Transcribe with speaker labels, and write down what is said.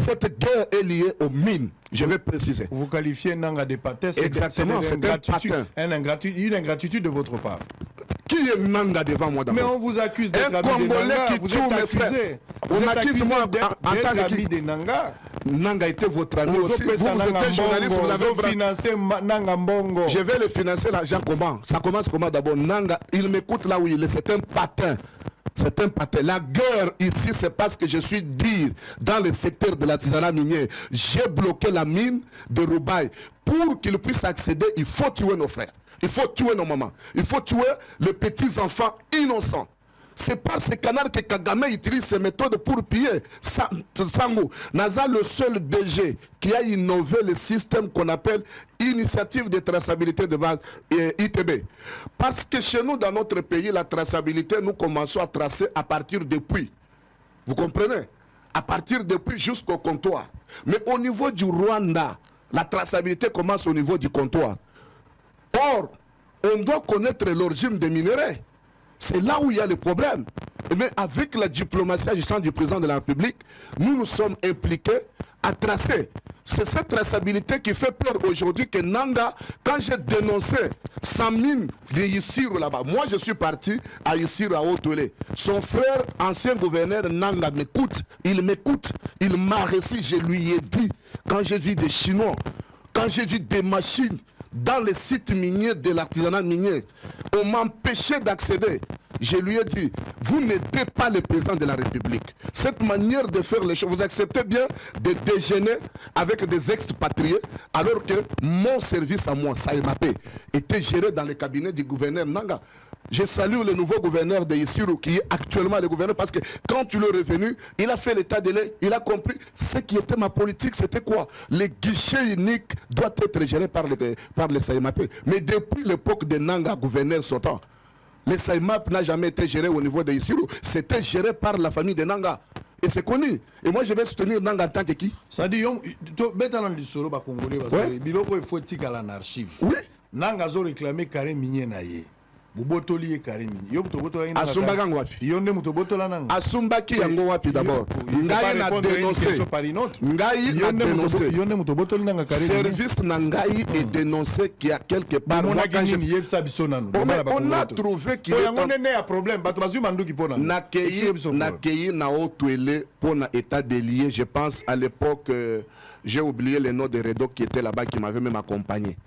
Speaker 1: cette guerre est liée aux mines. Je vais préciser.
Speaker 2: Vous qualifiez Nanga de patin.
Speaker 1: Exactement, c'est un patin.
Speaker 2: Une ingratitude de votre part.
Speaker 1: Qui est Nanga devant moi d'abord?
Speaker 2: Mais on vous accuse d'être
Speaker 1: un Congolais qui tue mes frères.
Speaker 2: On accuse moi en tant qu'ami de Nanga.
Speaker 1: Nanga était votre ami aussi. Vous êtes journaliste, vous avez
Speaker 2: financé Nanga Mbongo.
Speaker 1: Je vais le financer, l'argent comment? Ça commence comment d'abord? Nanga, il m'écoute là où il est, c'est un patin. C'est un patin. La guerre ici, c'est parce que je suis dire dans le secteur de l'artisanat minier. J'ai bloqué la mine de Roubaï. Pour qu'ils puissent accéder, il faut tuer nos frères. Il faut tuer nos mamans. Il faut tuer les petits enfants innocents. C'est par ce canal que Kagame utilise ces méthodes pour piller Sango. Naza, le seul DG qui a innové le système qu'on appelle Initiative de traçabilité de base, ITB. Parce que chez nous, dans notre pays, la traçabilité, nous commençons à tracer à partir depuis. Vous comprenez? À partir depuis jusqu'au comptoir. Mais au niveau du Rwanda, la traçabilité commence au niveau du comptoir. Or, on doit connaître l'origine des minéraux. C'est là où il y a le problème. Mais avec la diplomatie agissant du président de la République, nous nous sommes impliqués à tracer. C'est cette traçabilité qui fait peur aujourd'hui que Nanga, quand j'ai dénoncé sa mine de Issiro là-bas, moi je suis parti à Issiro à Haut-Tolé. Son frère, ancien gouverneur Nanga, m'écoute. Il m'a réussi, je lui ai dit, quand j'ai vu des Chinois, quand j'ai vu des machines, dans les sites miniers de l'artisanat minier, on m'empêchait d'accéder. Je lui ai dit, vous n'aidez pas le président de la République. Cette manière de faire les choses, vous acceptez bien de déjeuner avec des expatriés, alors que mon service à moi, SAEMAP, était géré dans le cabinet du gouverneur Nanga. Je salue le nouveau gouverneur de Issiro qui est actuellement le gouverneur parce que quand il est revenu, il a fait l'état de l'air, il a compris ce qui était ma politique, c'était quoi? Le guichet unique doit être géré par le SAEMAP. Mais depuis l'époque de Nanga, gouverneur sortant, le SAEMAP n'a jamais été géré au niveau de Issiro, c'était géré par la famille de Nanga. Et c'est connu. Et moi je vais soutenir Nanga en tant que qui?
Speaker 2: Ça dit, il faut que l'archive.
Speaker 1: Oui.
Speaker 2: Nanga a réclamé carré minier naïe. Bubotoli et Karimi.
Speaker 1: Asumba wapi.
Speaker 2: Yonde mutobotola nanga.
Speaker 1: Asumba ki yango wapi d'abord. Ngai na dénoncé. Ngai a dénoncé.
Speaker 2: Yonde mutobotola nanga Karimi.
Speaker 1: Service Nangai est dénoncé qu'il y a quelque part. On a trouvé qu'il y a
Speaker 2: un problème.
Speaker 1: Nakei na Haut-Tolé pour un état délié. Je pense à l'époque, j'ai oublié le nom de Redo qui était là-bas qui m'avait même accompagné.